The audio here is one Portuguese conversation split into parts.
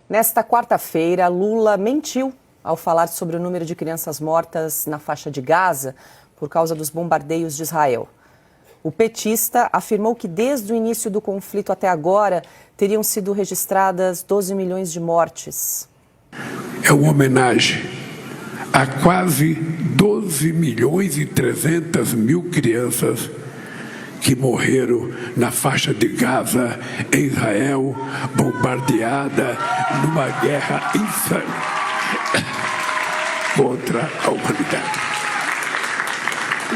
Nesta quarta-feira, Lula mentiu ao falar sobre o número de crianças mortas na faixa de Gaza por causa dos bombardeios de Israel. O petista afirmou que desde o início do conflito até agora teriam sido registradas 12 milhões de mortes. É uma homenagem a quase 12 milhões e 300 mil crianças que morreram na faixa de Gaza, em Israel, bombardeada numa guerra insana contra a humanidade.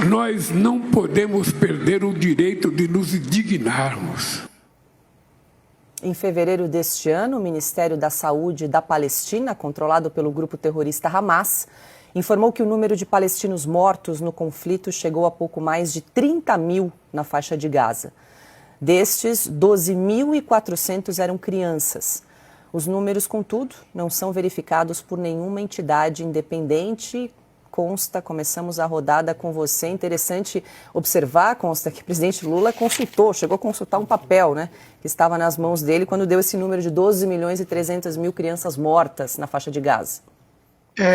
Nós não podemos perder o direito de nos indignarmos. Em fevereiro deste ano, o Ministério da Saúde da Palestina, controlado pelo grupo terrorista Hamas, informou que o número de palestinos mortos no conflito chegou a pouco mais de 30 mil na faixa de Gaza. Destes, 12.400 eram crianças. Os números, contudo, não são verificados por nenhuma entidade independente. Consta, começamos a rodada com você. Interessante observar, consta, que o presidente Lula chegou a consultar um papel, que estava nas mãos dele quando deu esse número de 12 milhões e 300 mil crianças mortas na faixa de Gaza.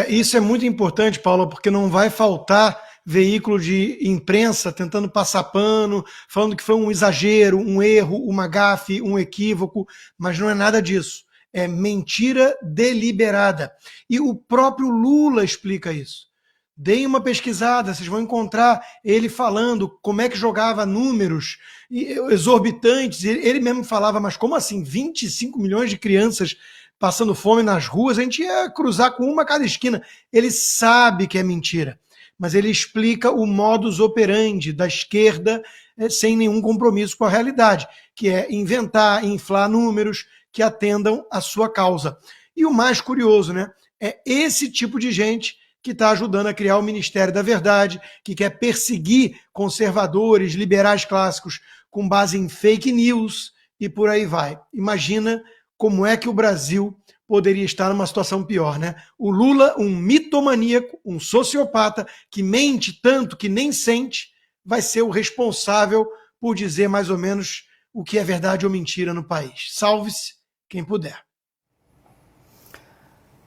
Isso é muito importante, Paulo, porque não vai faltar veículo de imprensa tentando passar pano, falando que foi um exagero, um erro, uma gafe, um equívoco, mas não é nada disso. É mentira deliberada. E o próprio Lula explica isso. Deem uma pesquisada, vocês vão encontrar ele falando como é que jogava números exorbitantes. Ele mesmo falava, mas como assim? 25 milhões de crianças passando fome nas ruas, a gente ia cruzar com uma a cada esquina. Ele sabe que é mentira, mas ele explica o modus operandi da esquerda sem nenhum compromisso com a realidade, que é inventar, inflar números que atendam à sua causa. E o mais curioso, é esse tipo de gente que está ajudando a criar o Ministério da Verdade, que quer perseguir conservadores, liberais clássicos com base em fake news e por aí vai. Imagina como é que o Brasil poderia estar numa situação pior, O Lula, um mitomaníaco, um sociopata, que mente tanto que nem sente, vai ser o responsável por dizer mais ou menos o que é verdade ou mentira no país. Salve-se quem puder.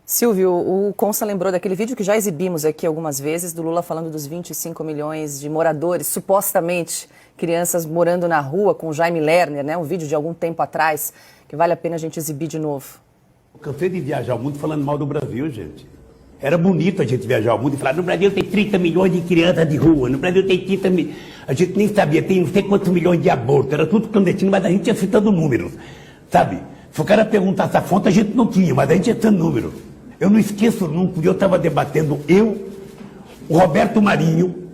Silvio, o Consta lembrou daquele vídeo que já exibimos aqui algumas vezes, do Lula falando dos 25 milhões de moradores, supostamente crianças morando na rua, com o Jaime Lerner, um vídeo de algum tempo atrás, que vale a pena a gente exibir de novo. Eu cansei de viajar o mundo falando mal do Brasil, gente. Era bonito a gente viajar o mundo e falar, no Brasil tem 30 milhões de crianças de rua, no Brasil tem 30 milhões... A gente nem sabia, tem não sei quantos milhões de abortos, era tudo clandestino, mas a gente ia citando números, sabe? Se o cara perguntasse a fonte, a gente não tinha, mas a gente ia citando números. Eu não esqueço nunca, eu estava debatendo, o Roberto Marinho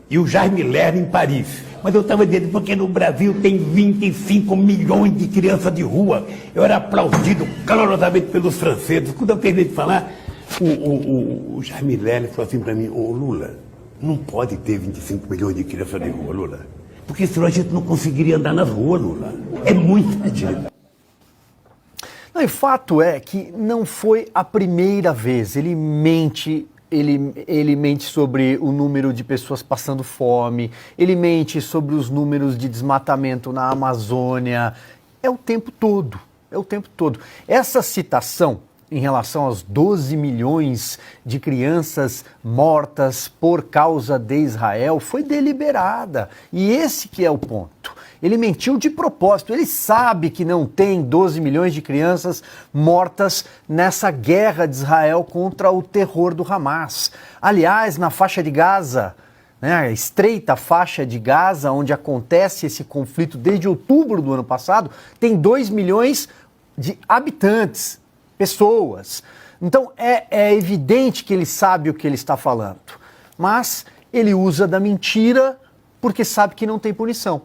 e o Jaime Lerner em Paris. Mas eu estava dizendo, porque no Brasil tem 25 milhões de crianças de rua. Eu era aplaudido calorosamente pelos franceses. Quando eu terminei de falar, o Jaime Lerner falou assim para mim, Lula, não pode ter 25 milhões de crianças de rua, Lula. Porque senão a gente não conseguiria andar nas ruas, Lula. É muita gente. Não, e o fato é que não foi a primeira vez. Ele mente sobre o número de pessoas passando fome, ele mente sobre os números de desmatamento na Amazônia. É o tempo todo, Essa citação em relação aos 12 milhões de crianças mortas por causa de Israel foi deliberada. E esse que é o ponto. Ele mentiu de propósito, ele sabe que não tem 12 milhões de crianças mortas nessa guerra de Israel contra o terror do Hamas. Aliás, na faixa de Gaza, a estreita faixa de Gaza, onde acontece esse conflito desde outubro do ano passado, tem 2 milhões de habitantes, pessoas. Então é evidente que ele sabe o que ele está falando, mas ele usa da mentira porque sabe que não tem punição.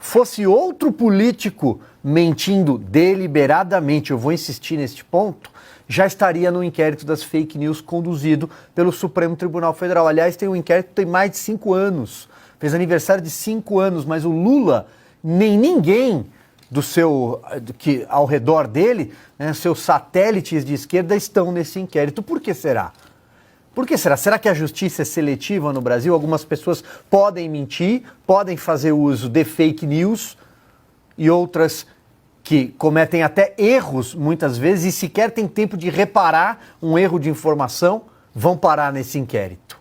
Fosse outro político mentindo deliberadamente, eu vou insistir neste ponto, já estaria no inquérito das fake news conduzido pelo Supremo Tribunal Federal. Aliás, tem um inquérito que tem mais de 5 anos, fez aniversário de 5 anos, mas o Lula, nem ninguém que ao redor dele, seus satélites de esquerda estão nesse inquérito. Por que será? Por que será? Será que a justiça é seletiva no Brasil? Algumas pessoas podem mentir, podem fazer uso de fake news e outras que cometem até erros, muitas vezes, e sequer têm tempo de reparar um erro de informação, vão parar nesse inquérito.